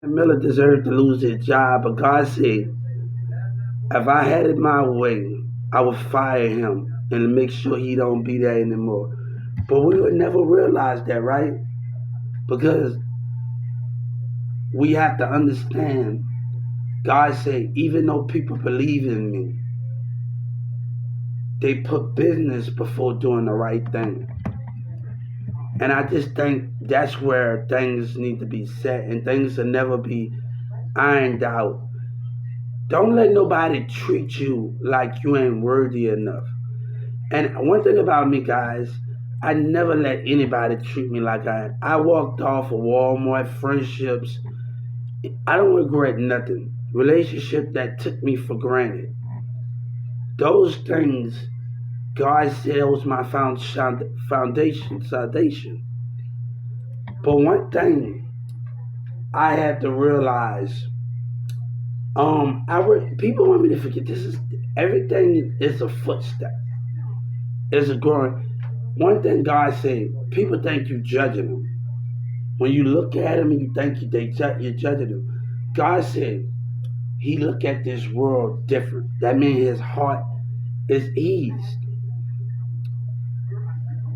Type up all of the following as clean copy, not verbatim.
Miller deserved to lose his job, but God said, if I had it my way, I would fire him and make sure he don't be there anymore. But we would never realize that, right? Because we have to understand. God said, even though people believe in me, they put business before doing the right thing. And I just think that's where things need to be set and things will never be ironed out. Don't let nobody treat you like you ain't worthy enough. And one thing about me, guys, I never let anybody treat me like I walked off of Walmart friendships. I don't regret nothing. Relationship that took me for granted. Those things, God said was my foundation. But one thing I had to realize, people want me to forget this is everything is a footstep. It's a growing. One thing God said, people think you judging them. When you look at them and you think you're judging them, God said He look at this world different. That means His heart is eased.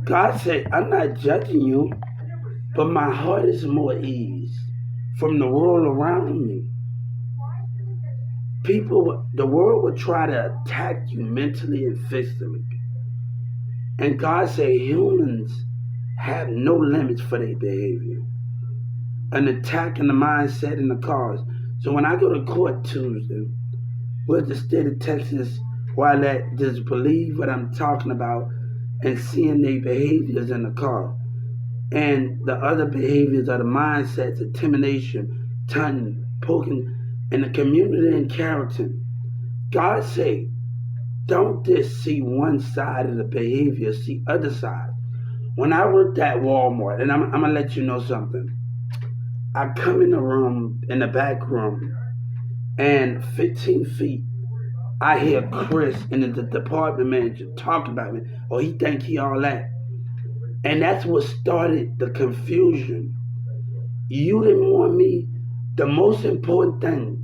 God said, I'm not judging you, but my heart is more eased from the world around me. The world will try to attack you mentally and physically. And God said humans have no limits for their behavior. An attack in the mindset and the cause. So when I go to court Tuesday with the state of Texas, while that just believe what I'm talking about and seeing their behaviors in the car. And the other behaviors are the mindsets, intimidation, taunting, poking, and the community and character. God say, don't just see one side of the behavior, see other sides. When I worked at Walmart, and I'm gonna let you know something. I come in the room, in the back room, and 15 feet, I hear Chris and the department manager talk about me. Oh, he think he all that. And that's what started the confusion. You didn't want me. The most important thing,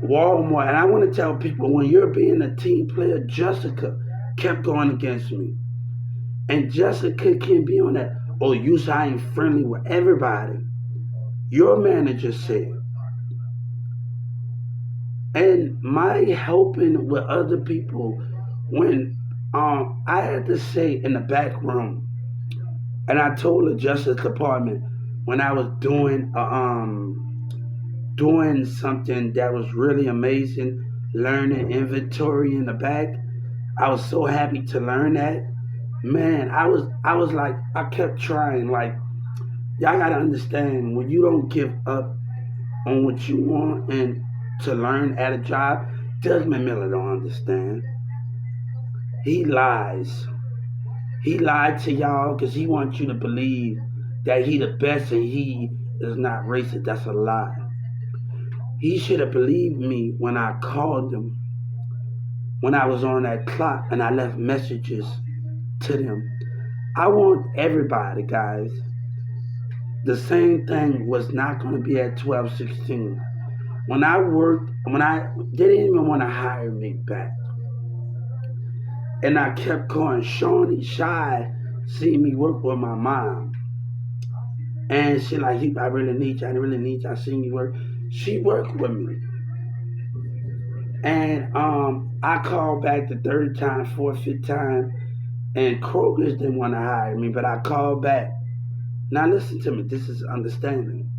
Walmart, and I want to tell people when you're being a team player, Jessica kept going against me. And Jessica can be on that. Oh, you say I ain't friendly with everybody. Your manager said. And my helping with other people when I had to say in the back room, and I told the Justice Department when I was doing something that was really amazing, learning inventory in the back. I was so happy to learn that. Man, I was like I kept trying. Like y'all gotta understand when you don't give up on what you want and to learn at a job, Desmond Miller don't understand. He lies. He lied to y'all because he wants you to believe that he the best and he is not racist. That's a lie. He should have believed me when I called him when I was on that clock and I left messages to them. I want everybody, guys. The same thing was not going to be at 1216. When I they didn't even want to hire me back. And I kept calling Shawnee Shy, see me work with my mom. And she like, I really need you, I really need you, I seen you work. She worked with me. And I called back the third time, fourth, fifth time, and Kroger's didn't want to hire me, but I called back. Now listen to me, this is understanding.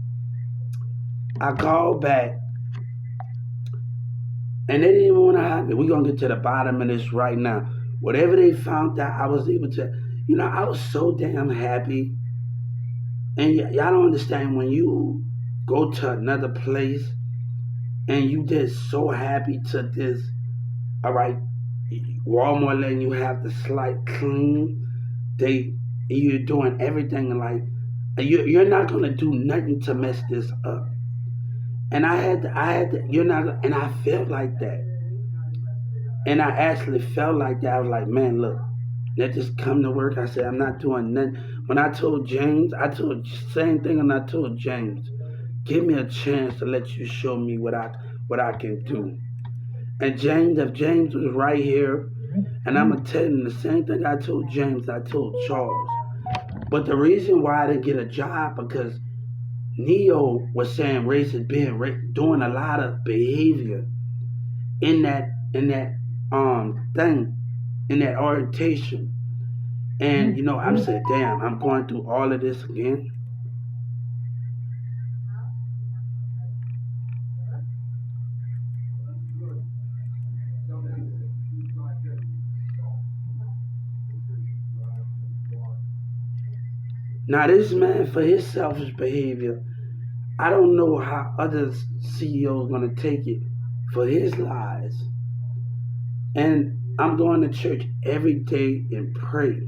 I called back and they didn't even want to hire me. We're gonna get to the bottom of this right now. Whatever they found out, I was able to, I was so damn happy. And y'all don't understand when you go to another place and you just so happy to this, all right, Walmart letting you have the slight clean. You're doing everything like you're not gonna do nothing to mess this up. And you're not, and I felt like that. And I actually felt like that. I was like, man, look, let's just come to work. I said, I'm not doing nothing. When I told James, I told the same thing and I told James. Give me a chance to let you show me what I can do. And James, if James was right here, and I'm gonna tell him the same thing I told James, I told Charles. But the reason why I didn't get a job because Neo was saying race is being doing a lot of behavior in that thing, in that orientation. And I'm saying, damn, I'm going through all of this again. Now this man, for his selfish behavior, I don't know how other CEOs gonna take it for his lies. And I'm going to church every day and pray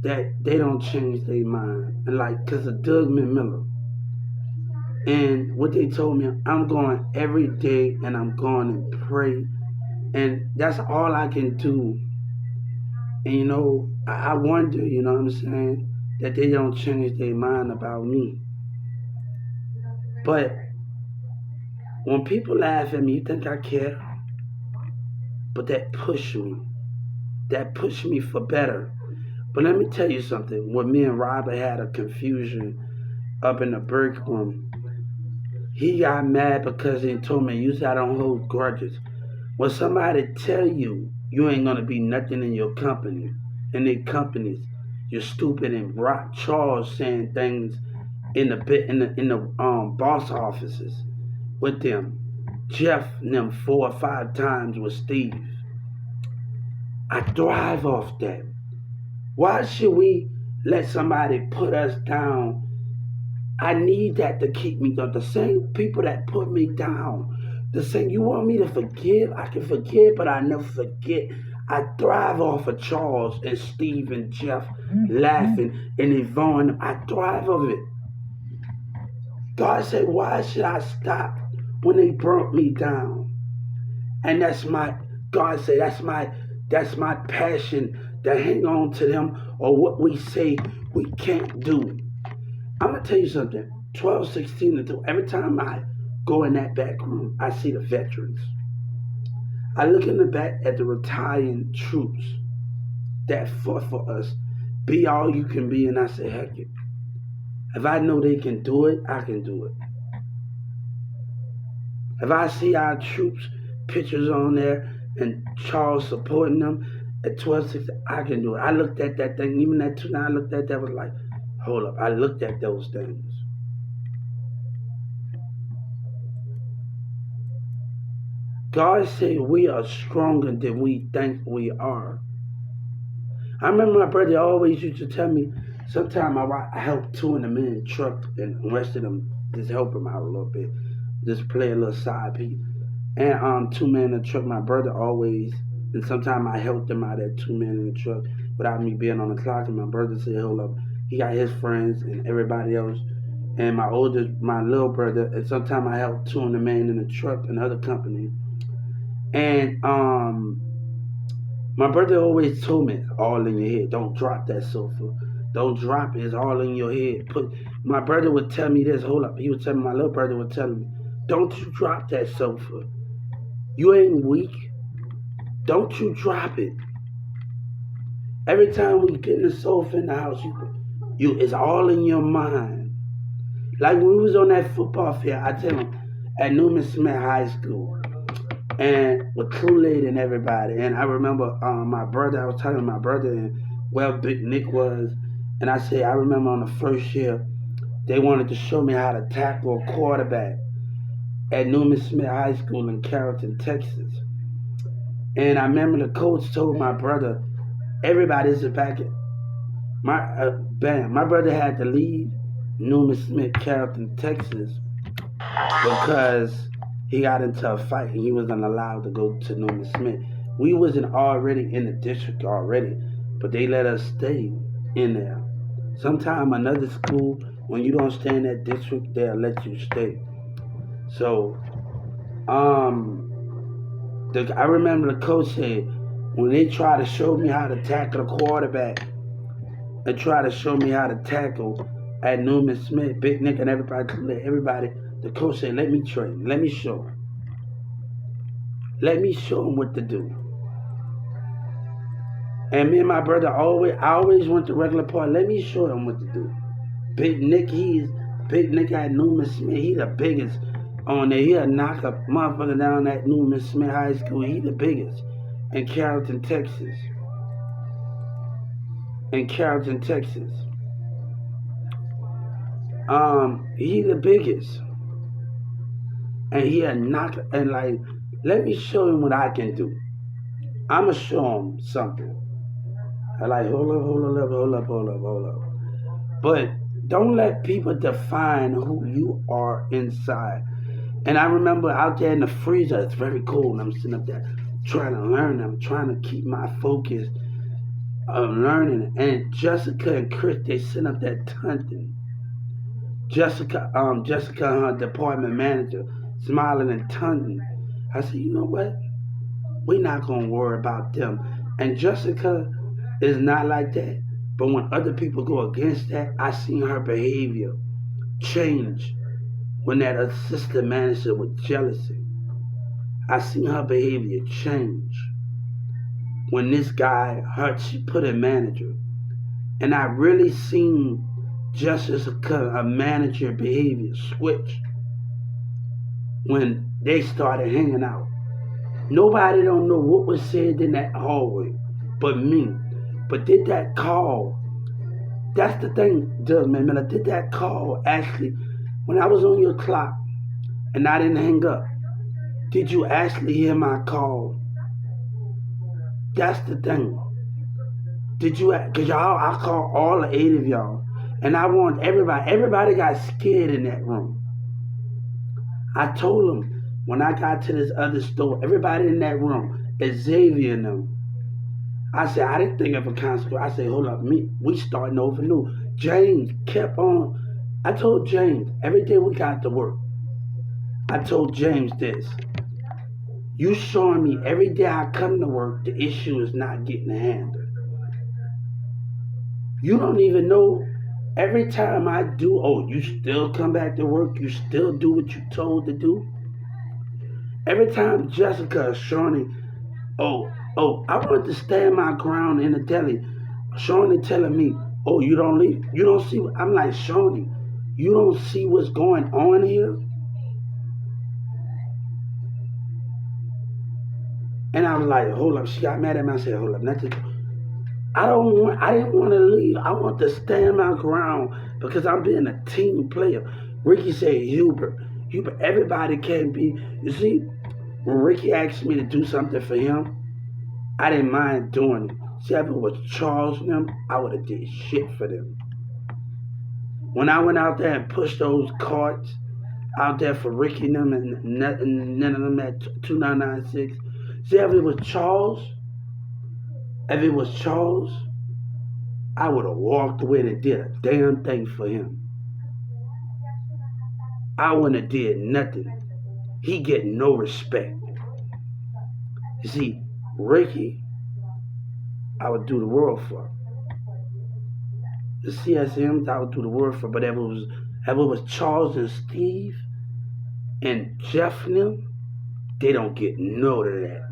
that they don't change their mind. And like, cause of Doug Miller. And what they told me, I'm going every day and I'm going and pray. And that's all I can do. And I wonder, what I'm saying, that they don't change their mind about me. But when people laugh at me, you think I care? But that pushed me. That pushed me for better. But let me tell you something. When me and Robert had a confusion up in the break room, he got mad because he told me, usually I don't hold grudges. When somebody tell you you ain't gonna be nothing in your company, in their companies, you're stupid, and Rock Charles saying things in the boss offices with them, Jeff and them 4 or 5 times with Steve. I thrive off that. Why should we let somebody put us down? I need that to keep me down. The same people that put me down, the same, you want me to forgive? I can forgive, but I never forget. I thrive off of Charles and Steve and Jeff laughing and Yvonne. I thrive off it. God said, why should I stop when they brought me down? And God said, that's my passion, to hang on to them or what we say we can't do. I'm going to tell you something. 12, 16, and 2. Every time I go in that back room, I see the veterans. I look in the back at the retiring troops that fought for us. Be all you can be, and I say, heck it. If I know they can do it, I can do it. If I see our troops, pictures on there, and Charles supporting them at 12, 16, I can do it. I looked at that thing, even that 2, I looked at that, was like, hold up. I looked at those things. God said we are stronger than we think we are. I remember my brother always used to tell me, sometime I help 2 in the men truck and the rest of them just help him out a little bit. Just play a little side piece. And 2 men in the truck, my brother always, and sometimes I helped them out at 2 men in the truck without me being on the clock. And my brother said, hold up, he got his friends and everybody else. And my little brother, and sometimes I helped 2 in the man in the truck and other company. And my brother always told me, all in your head. Don't drop that sofa. Don't drop it. It's all in your head. My brother would tell me this. Hold up. He would tell me, my little brother would tell me, don't you drop that sofa. You ain't weak. Don't you drop it. Every time we get in the sofa in the house, it's all in your mind. Like when we was on that football field, I tell him, at Newman Smith High School, and with Kool-Aid and everybody. And I remember my brother, I was talking to my brother, and Big Nick was, and I said, I remember on the first year, they wanted to show me how to tackle a quarterback at Newman Smith High School in Carrollton, Texas. And I remember the coach told my brother, everybody's back at my brother had to leave Newman Smith, Carrollton, Texas, because he got into a fight and he wasn't allowed to go to Newman Smith. We wasn't already in the district already, but they let us stay in there. Sometime another school, when you don't stay in that district, they'll let you stay. So, I remember the coach said, when they try to show me how to tackle a quarterback, they try to show me how to tackle, at Newman Smith, Big Nick and everybody, the coach said, let me train, let me show him. Let me show him what to do. And me and my brother I always went to regular part. Let me show him what to do. Big Nick at Newman Smith. He the biggest on there. He'll knock a motherfucker down at Newman Smith High School. He the biggest in Carrollton, Texas. He the biggest. And he'll knock and like, let me show him what I can do. I'ma show him something. I like, hold up. But don't let people define who you are inside. And I remember out there in the freezer, it's very cold, and I'm sitting up there trying to learn. I'm trying to keep my focus of learning. And Jessica and Chris, they sitting up there tunting. Jessica, her department manager, smiling and tunting. I said, you know what? We're not going to worry about them. And Jessica is not like that. But when other people go against that, I seen her behavior change when that assistant manager was jealousy. I seen her behavior change when this guy, she put in manager. And I really seen Jessica, a manager behavior switch when they started hanging out. Nobody don't know what was said in that hallway but me. But did that call, that's the thing, Doug Miller, did that call actually, when I was on your clock and I didn't hang up, did you actually hear my call? That's the thing. Did you, because I called all the 8 of y'all, and I want everybody got scared in that room. I told them, when I got to this other store, everybody in that room, Xavier and them, I said, I didn't think of a consequence. I said, hold up, we starting over new. James kept on. I told James, every day we got to work, I told James this. You showing me every day I come to work, the issue is not getting handled. You don't even know, every time I do, you still come back to work, you still do what you told to do. Every time Jessica is showing me, I want to stand my ground in the deli. Shawnee telling me, you don't leave. You don't see. I'm like, Shawnee, you don't see what's going on here? And I was like, hold up. She got mad at me. I said, hold up. Nothing. I didn't want to leave. I want to stand my ground because I'm being a team player. Ricky said, Hubert, everybody can't be. You see, when Ricky asked me to do something for him, I didn't mind doing it. See, if it was Charles and them, I would have did shit for them. When I went out there and pushed those carts out there for Ricky and them and none of them at 2996, see, if it was Charles, I would have walked away and did a damn thing for him. I wouldn't have did nothing. He get no respect. You see, Ricky, I would do the world for. The CSMs, I would do the world for. But if it was Charles and Steve and Jeff and them, they don't get no to that.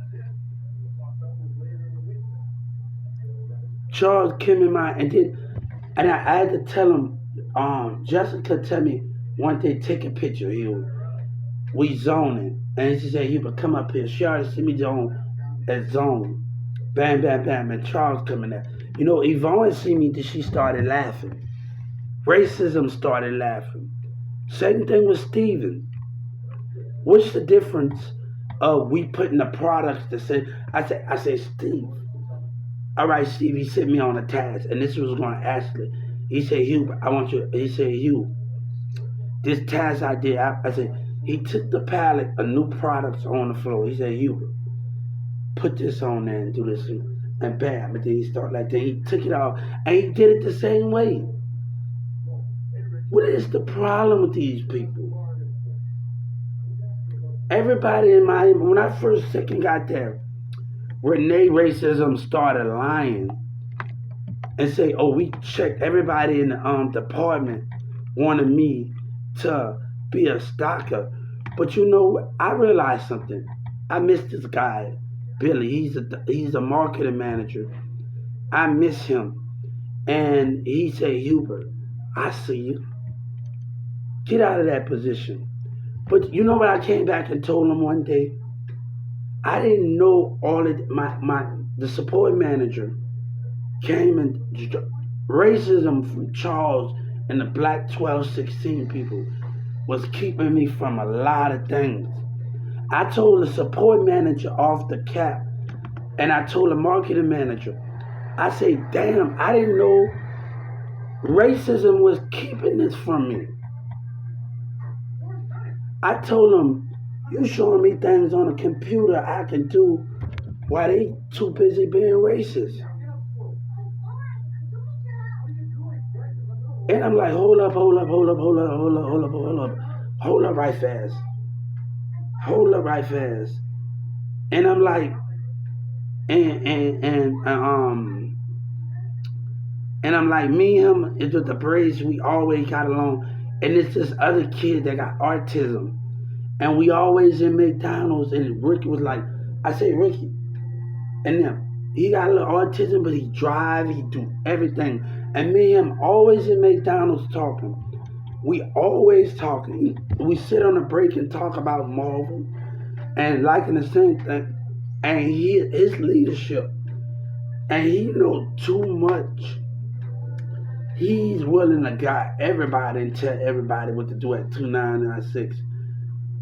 Charles came in my, and I had to tell him, Jessica tell me one day, take a picture. We zoning. And she said, he would come up here. She already see me at zone. Bam, bam, bam. And Charles coming there. You know, Yvonne see me that she started laughing. Racism started laughing. Same thing with Steven. What's the difference of we putting the products to say, I say, Steve. All right, Steve, he sent me on a task. And this was going to Ashley. He said, Hugh, he said, Hugh, this task I did, I said, he took the pallet of new products on the floor. He said, Hubert, put this on there and do this. And bam, and then he started like that. He took it off and he did it the same way. What is the problem with these people? Everybody in my, when I first second got there, Renee Racism started lying and say, we checked everybody in the department wanted me to be a stalker. But you know, I realized something. I miss this guy, Billy. He's a marketing manager. I miss him. And he said, Hubert, I see you. Get out of that position. But you know what I came back and told him one day? I didn't know all of the support manager came and racism from Charles and the black 1216 people was keeping me from a lot of things. I told the support manager off the cap, and I told the marketing manager, I say, damn, I didn't know racism was keeping this from me. I told them, you showing me things on a computer I can do while they too busy being racist. And I'm like, hold up right fast. Hold up right fast. And I'm like, and I'm like, me and him, it's with the braids, we always got along. And it's this other kid that got autism. And we always in McDonald's, and Ricky was like, I say, Ricky, and then he got a little autism, but he drive, he do everything. And me and him always in McDonald's talking. We always talking. We sit on a break and talk about Marvel and liking the same thing. And his leadership, and he know too much. He's willing to guide everybody and tell everybody what to do at 2996.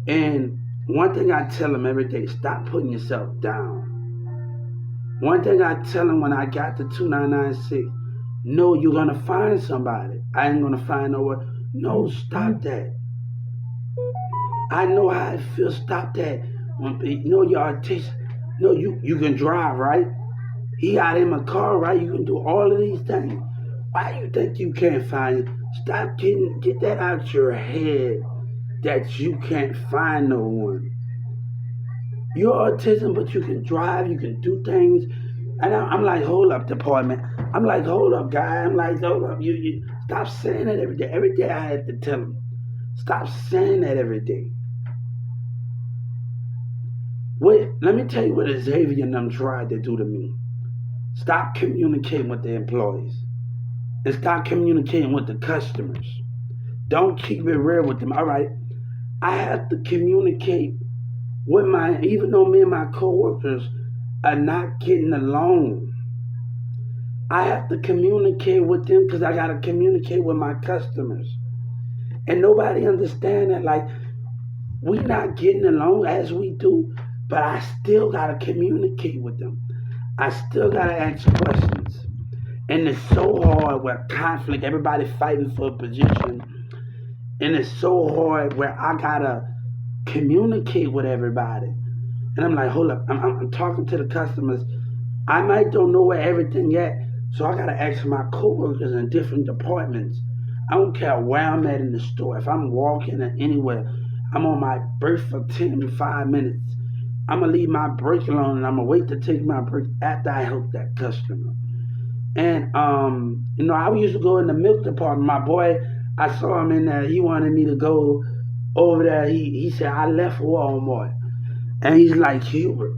And one thing I tell him every day, stop putting yourself down. One thing I tell him when I got to 2996, no, you're going to find somebody. I ain't going to find no one. No, stop that. I know how it feels. Stop that. When, you know, you're artistic. No, you can drive, right? He got in my car, right? You can do all of these things. Why you think you can't find it? Stop get that out your head that you can't find no one. You're autism, but you can drive, you can do things. And I'm like, hold up, department. I'm like, hold up, guy. I'm like, hold up. You stop saying that every day. Every day I had to tell him, stop saying that every day. Wait, let me tell you what Xavier and them tried to do to me. Stop communicating with the employees. And stop communicating with the customers. Don't keep it real with them. All right, I have to communicate with even though me and my coworkers are not getting along, I have to communicate with them because I got to communicate with my customers. And nobody understand that, like, we not getting along as we do, but I still got to communicate with them. I still got to ask questions. And it's so hard where conflict, everybody fighting for a position. And it's so hard where I got to communicate with everybody. And I'm like, hold up, I'm talking to the customers. I might don't know where everything at, so I got to ask my coworkers in different departments. I don't care where I'm at in the store. If I'm walking or anywhere, I'm on my break for 5 minutes. I'm going to leave my break alone and I'm going to wait to take my break after I help that customer. And, you know, I used to go in the milk department. My boy, I saw him in there. He wanted me to go over there. He said, I left Walmart. And he's like, Hubert,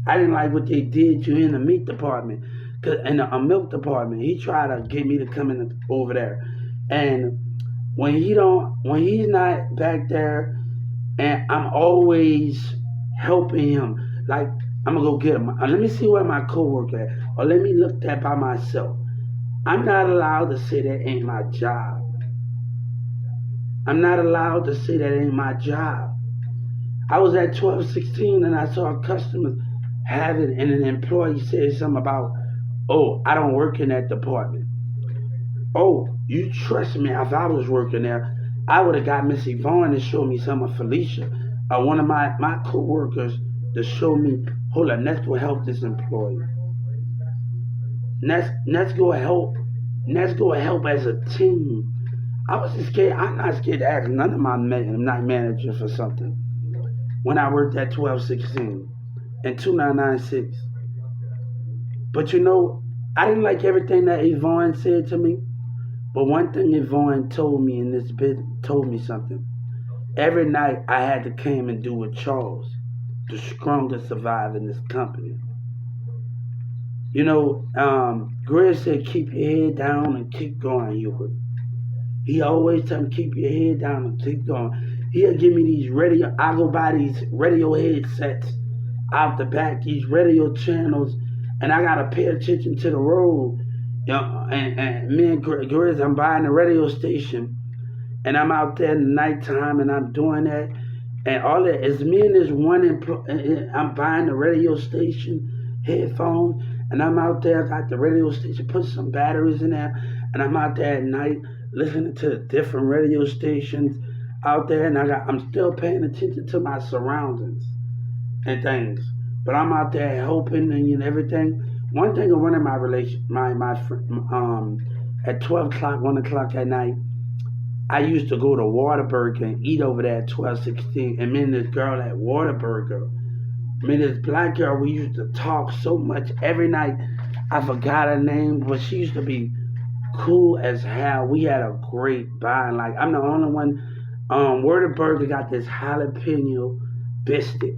I didn't like what they did you in the meat department. In the milk department. He tried to get me to come in over there. And when he's not back there, and I'm always helping him. Like, I'm going to go get him. Let me see where my coworker at. Or let me look that by myself. I'm not allowed to say that ain't my job. I'm not allowed to say that ain't my job. I was at 1216 and I saw a customer have it, and an employee said something about, oh, I don't work in that department. Oh, you trust me, if I was working there, I would have got Miss Yvonne to show me some of Felicia, or one of my co-workers to show me, hold on, let's go help this employee. Let's go help. Let's go help as a team. I was just scared. I'm not scared to ask none of my managers for something. When I worked at 1216 and 2996. But you know, I didn't like everything that Yvonne said to me. But one thing Yvonne told me in this bit told me something. Every night I had to came and do with Charles, the strongest survivor in this company. Grizz said keep your head down and keep going, Hubert. He always tell me keep your head down and keep going. He'll give me these radio. I go buy these radio headsets out the back, these radio channels, and I gotta pay attention to the road. And me and Grizz, I'm buying a radio station, and I'm out there in the nighttime, and I'm doing that, and all that is me and this one employee. I'm buying the radio station headphones, and I'm out there. I got the radio station, put some batteries in there, and I'm out there at night listening to different radio stations out there, and I'm still paying attention to my surroundings and things. But I'm out there helping and everything. One thing I run in my relation, my at 12 o'clock, 1 o'clock at night, I used to go to Whataburger and eat over there at 1216. And me and this girl at Whataburger, me and this black girl, we used to talk so much every night. I forgot her name, but she used to be cool as hell. We had a great bond. Like I'm the only one. Whataburger got this jalapeno biscuit,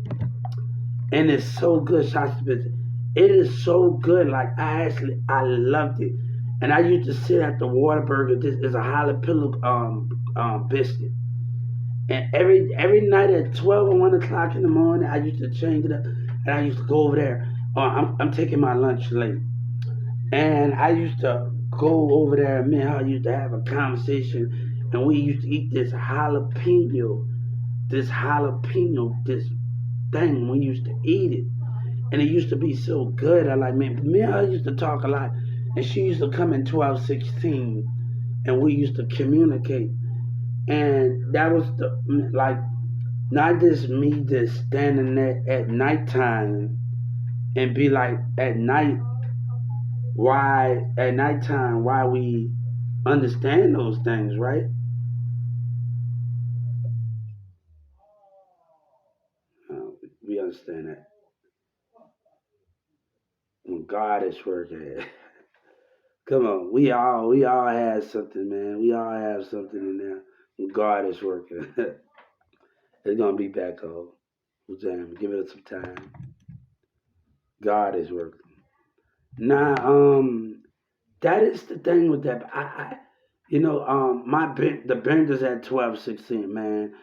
and it's so good. Shots biscuit. It is so good. Like I loved it. And I used to sit at the Whataburger. This is a jalapeno biscuit. And every night at 12 or 1 o'clock in the morning, I used to change it up, and I used to go over there. I'm taking my lunch late, and I used to go over there. Me and her used to have a conversation, and we used to eat this thing. We used to eat it, and it used to be so good. I like me and her used to talk a lot, and she used to come in 1216, and we used to communicate, and that was like not just me just standing there at nighttime and be like at nighttime why we understand those things, right? We understand that when God is working. Come on, we all have something, man. We all have something in there when God is working. It's gonna be back home. Jam, give it some time. God is working. Now, that is the thing with that. The benders at 1216, man.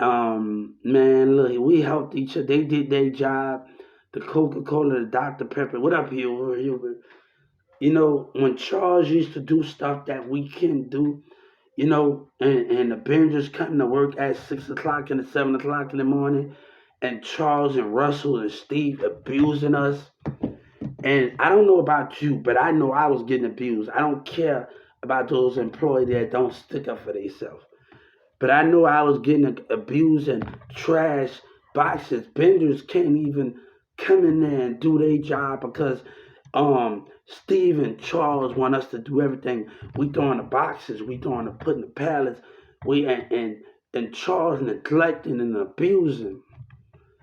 Man, look, we helped each other. They did their job. The Coca Cola, the Dr Pepper. What up, Hubert? When Charles used to do stuff that we couldn't do, and the benders coming to work at 6 o'clock and 7 o'clock in the morning, and Charles and Russell and Steve abusing us. And I don't know about you, but I know I was getting abused. I don't care about those employees that don't stick up for themselves. But I know I was getting abused and trash boxes. Benders can't even come in there and do their job because Steve and Charles want us to do everything. We throwing the boxes, we throwing the putting the pallets, we and Charles neglecting and abusing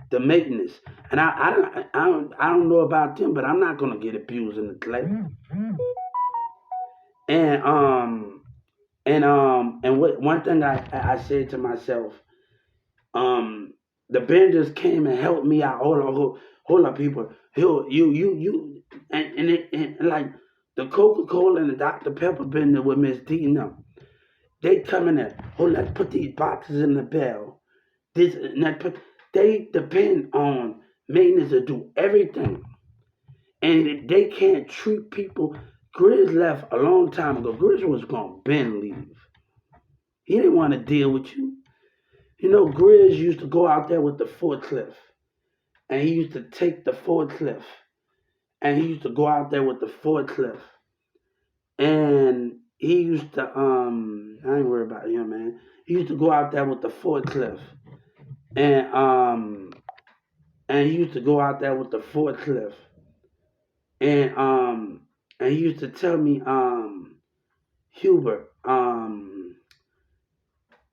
the maintenance. And I don't know about them, but I'm not gonna get abused and neglected. And what one thing I said to myself, um the benders came and helped me out. Hold up, people. You and like the Coca Cola and the Dr Pepper bender with Miss D now. They come in there. Let's put these boxes in the bell. This and that. They depend on maintenance to do everything, and they can't treat people. Grizz left a long time ago. Grizz was gonna bend leave. He didn't want to deal with you. Grizz used to go out there with the forklift, and he used to take the forklift, and he used to go out there with the forklift, and he used to I ain't worried about him, man. He used to go out there with the forklift, and he used to go out there with the forklift, and he used to tell me, Hubert,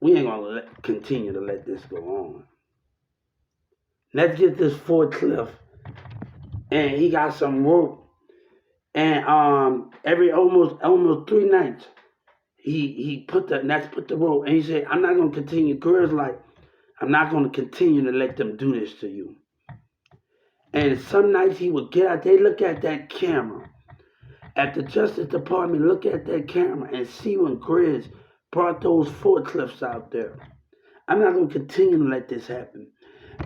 we ain't gonna continue to let this go on. Let's get this forklift, and he got some rope, and every almost 3 nights he put the rule, and he said, I'm not gonna continue. Girls like, I'm not gonna continue to let them do this to you. And some nights he would get out, they look at that camera, at the Justice Department, look at that camera and see when Grizz brought those forklifts out there. I'm not gonna continue to let this happen.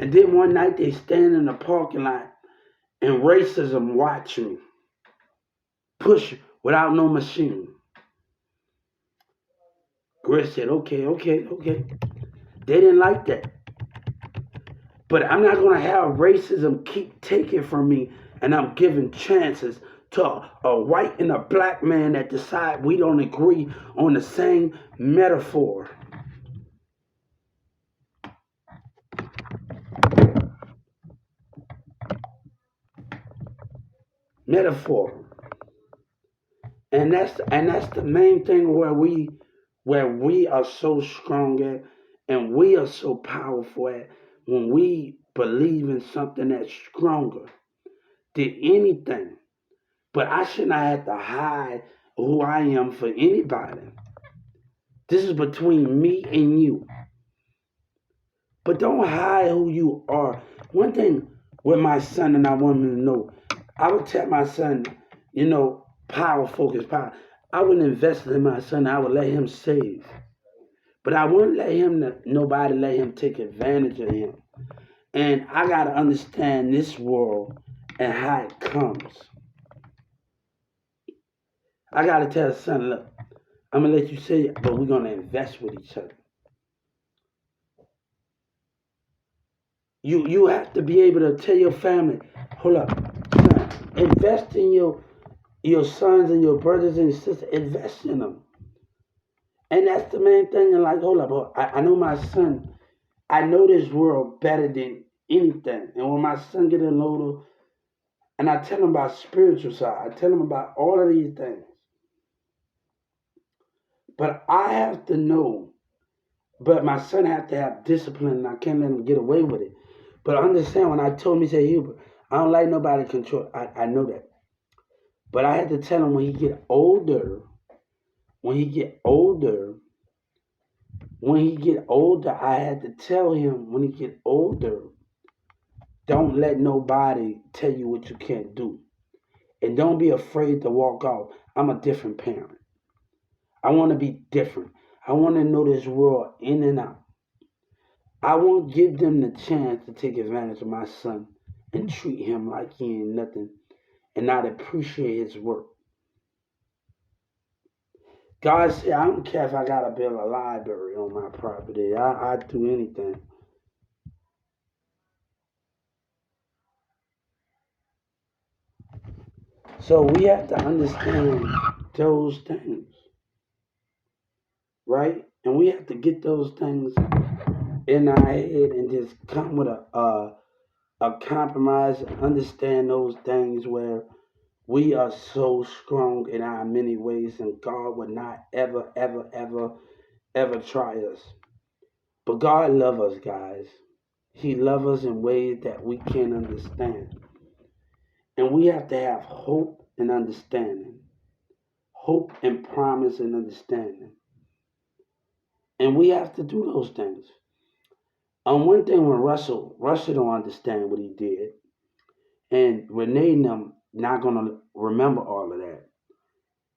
And then one night they stand in the parking lot and racism watch me push without no machine. Grizz said, okay. They didn't like that. But I'm not going to have racism keep taking from me, and I'm giving chances to a white and a black man that decide we don't agree on the same metaphor. Metaphor. And that's the main thing where we are so strong at, and we are so powerful at, when we believe in something that's stronger than anything. But I should not have to hide who I am for anybody. This is between me and you. But don't hide who you are. One thing with my son, and I want him to know, I would tell my son, power, focus, power. I would invest in my son. I would let him save. But I wouldn't nobody let him take advantage of him. And I got to understand this world and how it comes. I got to tell the son, look, I'm going to let you say it, but we're going to invest with each other. You have to be able to tell your family, hold up, son, invest in your sons and your brothers and sisters, invest in them. And that's the main thing. And like, hold up, I know my son, I know this world better than anything. And when my son get a older, and I tell him about spiritual side, I tell him about all of these things. But I have to know, but my son have to have discipline, and I can't let him get away with it. But understand, when I told him, he said, Hubert, I don't like nobody control. I know that. But I had to tell him when he get older, when he get older, I had to tell him when he get older, don't let nobody tell you what you can't do. And don't be afraid to walk out. I'm a different parent. I want to be different. I want to know this world in and out. I won't give them the chance to take advantage of my son and treat him like he ain't nothing and not appreciate his work. God said, I don't care if I got to build a library on my property. I'd do anything. So we have to understand those things, right? And we have to get those things in our head and just come with a compromise and understand those things where we are so strong in our many ways, and God would not ever try us. But God loves us, guys. He loves us in ways that we can't understand. And we have to have hope and understanding. Hope and promise and understanding. And we have to do those things. One thing when Russell don't understand what he did, and Renee and them not gonna remember all of that.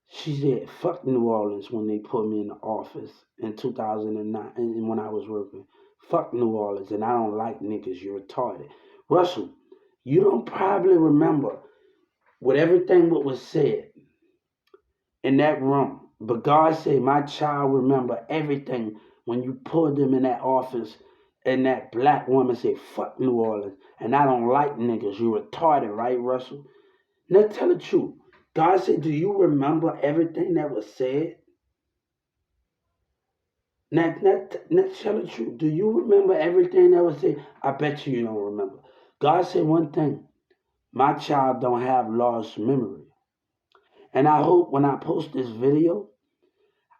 She said, fuck New Orleans when they put me in the office in 2009 and when I was working. Fuck New Orleans, and I don't like niggas, you're retarded. Russell, you don't probably remember with everything what was said in that room. But God said, my child remember everything when you pulled them in that office and that black woman said, fuck New Orleans, and I don't like niggas, you retarded, right, Russell? Now tell the truth. God said, do you remember everything that was said? Now tell the truth. Do you remember everything that was said? I bet you don't remember. God said one thing. My child don't have lost memory. And I hope when I post this video,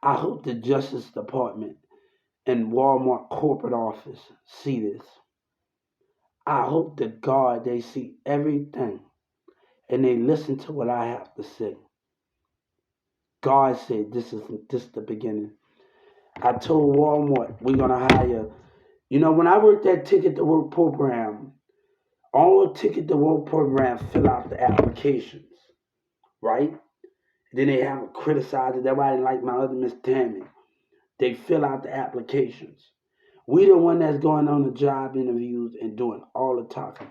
I hope the Justice Department and Walmart corporate office see this. I hope that God, they see everything and they listen to what I have to say. God said this is the beginning. I told Walmart we're gonna hire. You know, when I worked that Ticket to Work program, all Ticket to Work program fill out the applications, right? Then they have to criticize it. That's why I didn't like my other Miss Tammy. They fill out the applications. We the one that's going on the job interviews and doing all the talking.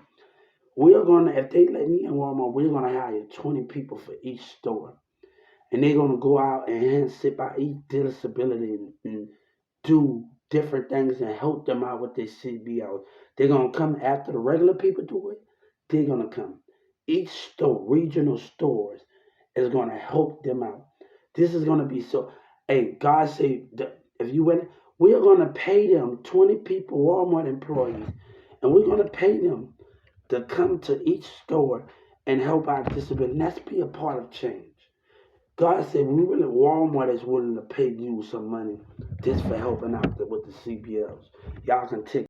We're gonna, if they let me in Walmart, we're gonna hire 20 people for each store, and they're gonna go out and hand sit by each disability and do different things and help them out with their CBOs. They're gonna come after the regular people do it. They're gonna come. Each store, regional stores, is gonna help them out. This is gonna be so. Hey, God say if you went, we are gonna pay them 20 people, Walmart employees, and we're gonna pay them to come to each store and help out disability. And that's be a part of change. God said, we really Walmart is willing to pay you some money just for helping out with the CBLs. Y'all can take